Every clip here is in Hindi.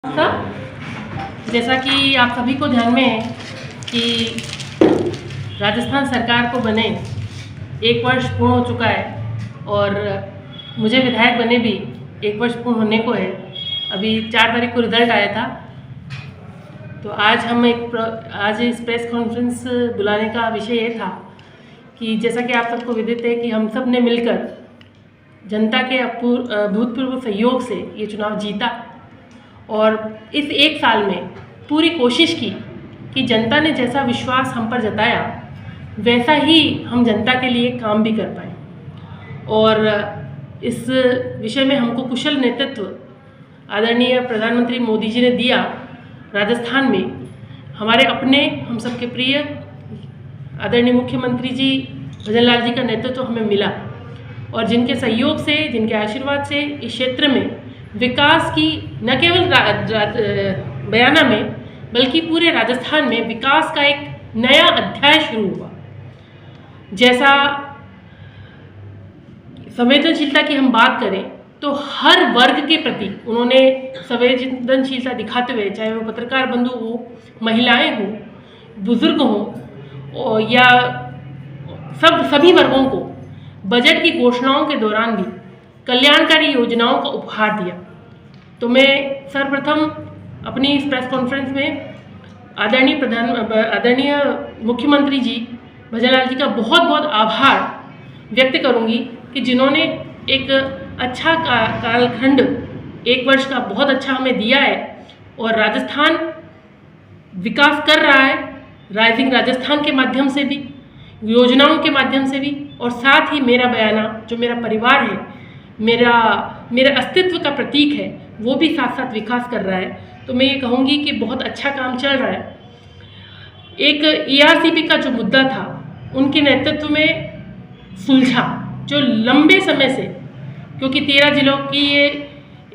जैसा कि आप सभी को ध्यान में है कि राजस्थान सरकार को बने 1 वर्ष पूर्ण हो चुका है और मुझे विधायक बने भी 1 वर्ष पूर्ण होने को है। अभी 4 तारीख को रिजल्ट आया था। तो आज आज इस प्रेस कॉन्फ्रेंस बुलाने का विषय ये था कि जैसा कि आप सबको विदित है कि हम सब ने मिलकर जनता के अभूतपूर्व सहयोग से ये चुनाव जीता और इस 1 साल में पूरी कोशिश की कि जनता ने जैसा विश्वास हम पर जताया वैसा ही हम जनता के लिए काम भी कर पाए। और इस विषय में हमको कुशल नेतृत्व आदरणीय प्रधानमंत्री मोदी जी ने दिया। राजस्थान में हमारे अपने हम सबके प्रिय आदरणीय मुख्यमंत्री जी भजनलाल जी का नेतृत्व हमें मिला और जिनके सहयोग से, जिनके आशीर्वाद से इस क्षेत्र में विकास की न केवल बयाना में बल्कि पूरे राजस्थान में विकास का एक नया अध्याय शुरू हुआ। जैसा संवेदनशीलता की हम बात करें तो हर वर्ग के प्रति उन्होंने संवेदनशीलता दिखाते हुए, चाहे वो पत्रकार बंधु हो, महिलाएं हो, बुजुर्ग हो या सभी वर्गों को बजट की घोषणाओं के दौरान भी कल्याणकारी योजनाओं का उपहार दिया। तो मैं सर्वप्रथम अपनी इस प्रेस कॉन्फ्रेंस में आदरणीय मुख्यमंत्री जी भजनलाल जी का बहुत बहुत आभार व्यक्त करूंगी कि जिन्होंने एक अच्छा कालखंड 1 वर्ष का बहुत अच्छा हमें दिया है और राजस्थान विकास कर रहा है। राइजिंग राजस्थान के माध्यम से भी, योजनाओं के माध्यम से भी, और साथ ही मेरा बयाना जो मेरा परिवार है, मेरे अस्तित्व का प्रतीक है, वो भी साथ साथ विकास कर रहा है। तो मैं ये कहूँगी कि बहुत अच्छा काम चल रहा है। एक ERCP का जो मुद्दा था उनके नेतृत्व में सुलझा, जो लंबे समय से, क्योंकि 13 जिलों की ये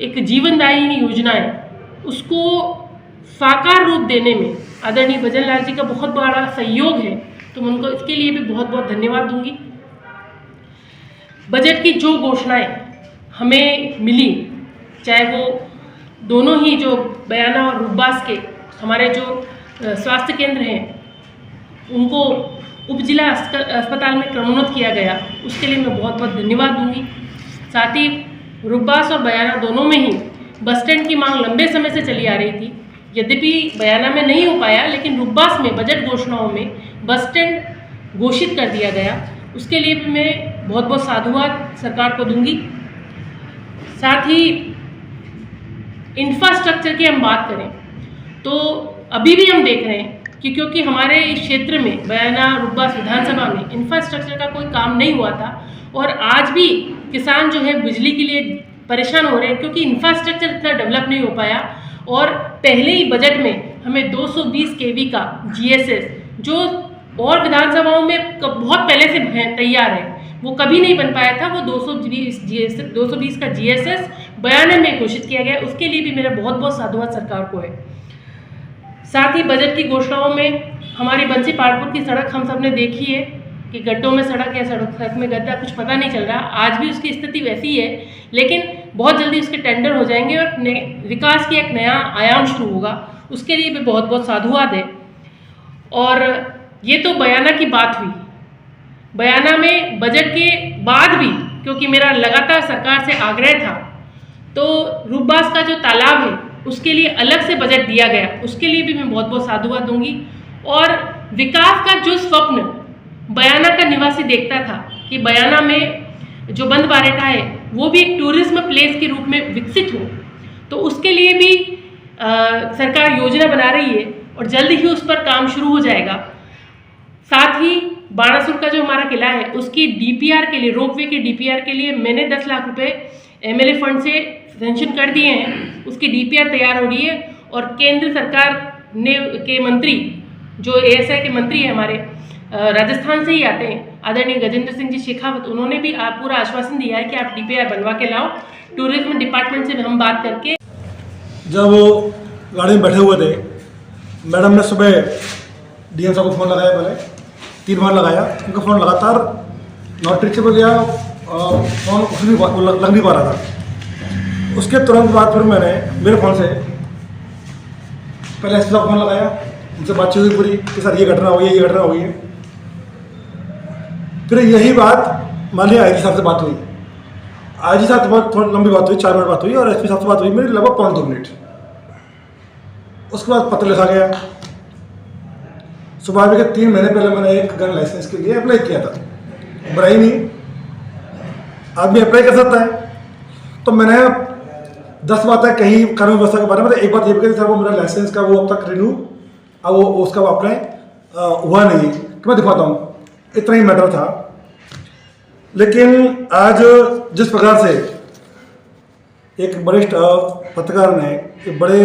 एक जीवनदायिनी योजना है, उसको साकार रूप देने में आदरणीय भजनलाल जी का बहुत बड़ा सहयोग है। तो मैं उनको इसके लिए भी बहुत बहुत धन्यवाद दूंगी। बजट की जो घोषणाएं हमें मिली, चाहे वो दोनों ही जो बयाना और रूपबास के हमारे जो स्वास्थ्य केंद्र हैं उनको उप जिला अस्पताल में क्रमोन्नत किया गया, उसके लिए मैं बहुत बहुत धन्यवाद दूंगी। साथ ही रूपबास और बयाना दोनों में ही बस स्टैंड की मांग लंबे समय से चली आ रही थी। यद्यपि बयाना में नहीं हो पाया, लेकिन रूपबास में बजट घोषणाओं में बस स्टैंड घोषित कर दिया गया, उसके लिए भी मैं बहुत बहुत साधुवाद सरकार को दूंगी। साथ ही इंफ्रास्ट्रक्चर की हम बात करें तो अभी भी हम देख रहे हैं कि क्योंकि हमारे इस क्षेत्र में बयाना रूपबास विधानसभा में इंफ्रास्ट्रक्चर का कोई काम नहीं हुआ था और आज भी किसान जो है बिजली के लिए परेशान हो रहे हैं क्योंकि इंफ्रास्ट्रक्चर इतना डेवलप नहीं हो पाया। और पहले ही बजट में हमें 220 kV का GSS, जो और विधानसभाओं में बहुत पहले से तैयार है, वो कभी नहीं बन पाया था, वो 220 का GSS बयाने में घोषित किया गया। उसके लिए भी मेरा बहुत बहुत साधुवाद सरकार को है। साथ ही बजट की घोषणाओं में हमारी बंसी पाड़पुर की सड़क हम सब ने देखी है कि गड्ढों में सड़क या सड़क में गड्ढा, कुछ पता नहीं चल रहा। आज भी उसकी स्थिति वैसी है, लेकिन बहुत जल्दी उसके टेंडर हो जाएंगे और विकास की एक नया आयाम शुरू होगा। उसके लिए भी बहुत बहुत साधुवाद है। और ये तो बयाना की बात हुई। बयाना में बजट के बाद भी, क्योंकि मेरा लगातार सरकार से आग्रह था, तो रूपबास का जो तालाब है उसके लिए अलग से बजट दिया गया, उसके लिए भी मैं बहुत बहुत साधुवाद दूंगी। और विकास का जो स्वप्न बयाना का निवासी देखता था कि बयाना में जो बंद बारेठा है वो भी एक टूरिज्म प्लेस के रूप में विकसित हो, तो उसके लिए भी सरकार योजना बना रही है और जल्द ही उस पर काम शुरू हो जाएगा। साथ ही बाणासुर का जो हमारा किला है उसकी DPR के लिए, रोपवे के DPR के लिए मैंने 10 लाख रुपए MLA फंड से सेंक्शन कर दिए हैं। उसकी DPR तैयार हो रही है और केंद्र सरकार के मंत्री जो ASI के मंत्री हैं हमारे राजस्थान से ही आते हैं, आदरणीय गजेंद्र सिंह जी शेखावत, उन्होंने भी पूरा आश्वासन दिया है कि आप DPR बनवा के लाओ। टूरिज्म डिपार्टमेंट से हम बात करके, जब वो गाड़ी में बैठे हुए थे, मैडम ने सुबह DM साहब को फ़ोन लगाया, पहले 3 बार लगाया, उनका फ़ोन लगातार नॉट रीचेबल या फ़ोन उसमें लग नहीं पा रहा था। उसके तुरंत बाद फिर मैंने मेरे फ़ोन से पहले एसपी साहब को फ़ोन लगाया, उनसे बातचीत हुई पूरी कि सर ये घटना हुई है, ये घटना हुई है। फिर यही बात मान लिया आईजी साहब से बात हुई, आईजी साहब से थोड़ी लंबी बात हुई, 4 मिनट बात हुई, और एसपी साहब से बात हुई मेरी लगभग 5-2 मिनट। उसके बाद पत्र लिखा गया। स्वाभाविक है 3 महीने पहले मैंने एक गन लाइसेंस के लिए अप्लाई किया था, बुराई नहीं, आदमी अप्लाई कर सकता है। तो मैंने 10 बातें कहीं कानून व्यवस्था के बारे में, तो एक बात ये भी कही सर वो मेरा लाइसेंस का वो अब तक रिन्यू अब वो उसका अप्लाई हुआ नहीं है, कि मैं दिखाता हूँ, इतना ही मैटर था। लेकिन आज जिस प्रकार से एक वरिष्ठ पत्रकार ने एक बड़े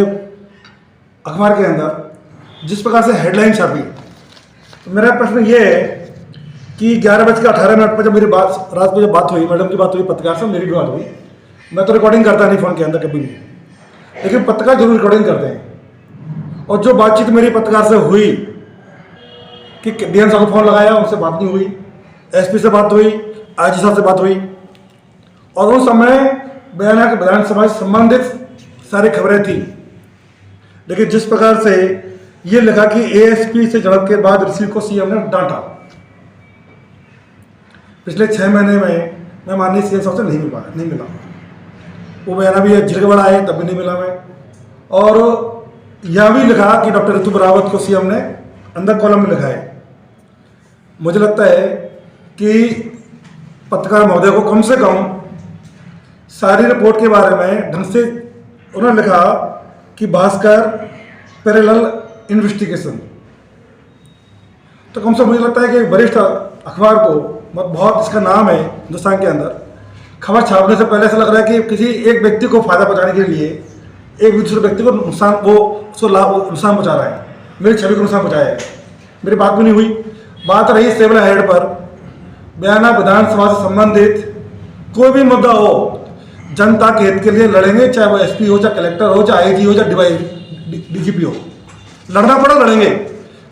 अखबार के अंदर जिस प्रकार से हेडलाइन छापी, तो मेरा प्रश्न ये है कि 11:18 पर जब मेरी बात रात को जब बात हुई, मैडम की बात हुई पत्रकार से, मेरी भी बात हुई, मैं तो रिकॉर्डिंग करता नहीं फ़ोन के अंदर कभी भी, लेकिन पत्रकार जरूर रिकॉर्डिंग करते हैं। और जो बातचीत मेरी पत्रकार से हुई कि डीएम साहब को फ़ोन लगाया, उनसे बात नहीं हुई, एसपी से बात हुई, आईजी साहब से बात हुई, और उस समय बयाना के विधानसभा से संबंधित सारी खबरें थी। लेकिन जिस प्रकार से ये लिखा कि एएसपी से झड़प के बाद ऋषि को सीएम ने डांटा, पिछले 6 महीने में मैं माननीय सीएम साहब से नहीं मिला। वो बयाना भी झिलगबड़ा है, तब भी नहीं मिला मैं। और यह भी लिखा कि डॉक्टर ऋतु रावत को सीएम ने अंदर कॉलम में लिखा है। मुझे लगता है कि पत्रकार महोदय को कम से कम सारी रिपोर्ट के बारे में ढंग से उन्होंने लिखा कि भास्कर पैरेलल इन्वेस्टिगेशन, तो कम से कम मुझे लगता है कि वरिष्ठ अखबार को बहुत इसका नाम है हिंदुस्तान के अंदर, खबर छापने से पहले ऐसा लग रहा है कि किसी एक व्यक्ति को फायदा पहुंचाने के लिए एक दूसरे व्यक्ति को नुकसान, वो उसको नुकसान पहुंचा रहा है, मेरी छवि को नुकसान पहुंचाया है। मेरी बात भी नहीं हुई। बात रही सिविल हेड पर, बयाना विधानसभा से संबंधित कोई भी मुद्दा हो, जनता के हित के लिए लड़ेंगे, चाहे वो एसपी हो, चाहे कलेक्टर हो, चाहे आईजी हो, चाहे डीजीपी हो, लड़ना पड़ा लड़ेंगे,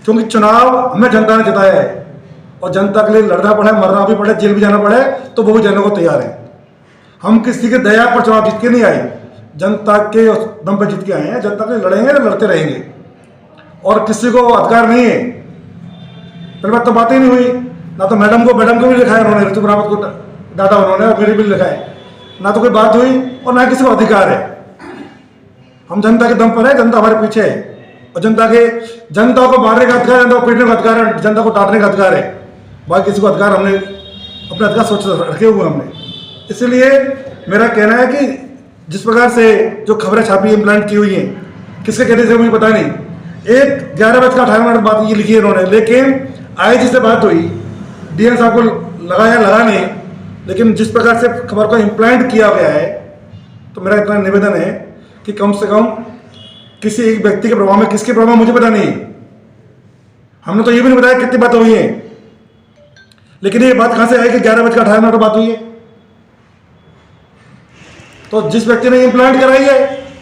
क्योंकि चुनाव हमें जनता ने जिताया है, और जनता के लिए लड़ना पड़े, मरना भी पड़े, जेल भी जाना पड़े, तो वो भी जाने को तैयार है। हम किसी के दया पर चुनाव जीत के नहीं आए, जनता के दम पर जीत के आए हैं। जनता के लिए लड़ेंगे, लड़ते रहेंगे, और किसी को अधिकार नहीं है। पहले बात तो बात ही नहीं हुई, ना तो मैडम को भी लिखा है उन्होंने, ऋतु रावत को डाटा उन्होंने, और मेरी भी लिखा है, ना तो कोई बात हुई और ना किसी को अधिकार है। हम जनता के दम पर है, जनता हमारे पीछे है, और जनता को मारने का अधिकार, जनता को पीटने का अधिकार है, जनता को डांटने का अधिकार है। बाकी किसी को अधिकार हमने अपने अधिकार सोच रखे हुए हमने। इसलिए मेरा कहना है कि जिस प्रकार से जो खबरें छापी इम्प्लांट की हुई हैं, किसके कहने से मुझे पता नहीं, एक 11:18 बात ये लिखी है इन्होंने, लेकिन आईजी से बात हुई, डीएम साहब को लगा नहीं, लेकिन जिस प्रकार से खबर को इम्प्लांट किया गया है, तो मेरा इतना निवेदन है कि कम से कम किसी एक व्यक्ति के प्रभाव में, किसके प्रभाव में मुझे पता नहीं, हमने तो ये भी नहीं बताया कितनी बातें हुई हैं, लेकिन ये बात कहाँ से आई कि 11:18 बात हुई है। तो जिस व्यक्ति ने इम्प्लांट कराई है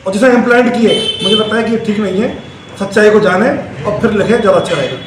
और जिसने इम्प्लांट की है, मुझे लगता है कि ये ठीक नहीं है। सच्चाई को जाने और फिर लिखे, ज़्यादा अच्छा रहेगा।